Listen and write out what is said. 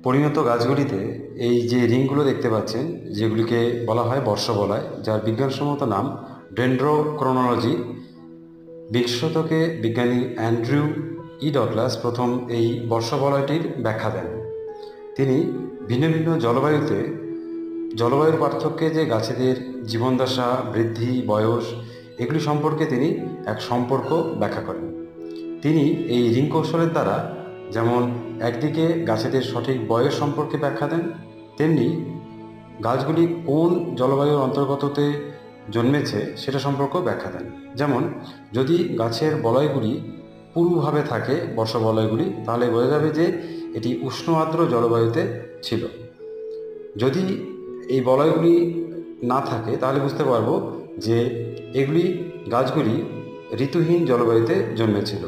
পরিণত গাছগুলিতে এই যে রিংগুলো দেখতে পাচ্ছেন, যেগুলিকে বলা হয় বর্ষবলয়, যার বিজ্ঞানসম্মত নাম ডেন্ড্রোক্রোনোলজি। বিংশ শতকে বিজ্ঞানী অ্যান্ড্রু ডগলাস প্রথম এই বর্ষবলয়টির ব্যাখ্যা দেন। তিনি ভিন্ন ভিন্ন জলবায়ুর পার্থক্যে যে গাছেদের জীবনদশা, বৃদ্ধি, বয়স, এগুলি সম্পর্কে তিনি এক সম্পর্ক ব্যাখ্যা করেন। তিনি এই রিং কৌশলের দ্বারা যেমন একদিকে গাছেদের সঠিক বয়স সম্পর্কে ব্যাখ্যা দেন, তেমনি গাছগুলি কোন জলবায়ুর অন্তর্গততে জন্মেছে সেটা সম্পর্কেও ব্যাখ্যা দেন। যেমন যদি গাছের বলয়গুলি পূর্বভাবে থাকে, বর্ষ বলয়গুলি, তাহলে বোঝা যাবে যে এটি উষ্ণ আর্দ্র জলবায়ুতে ছিল। যদি এই বলয়গুলি না থাকে তাহলে বুঝতে পারবো যে গাছগুলি ঋতুহীন জলবায়ুতে জন্মেছিল।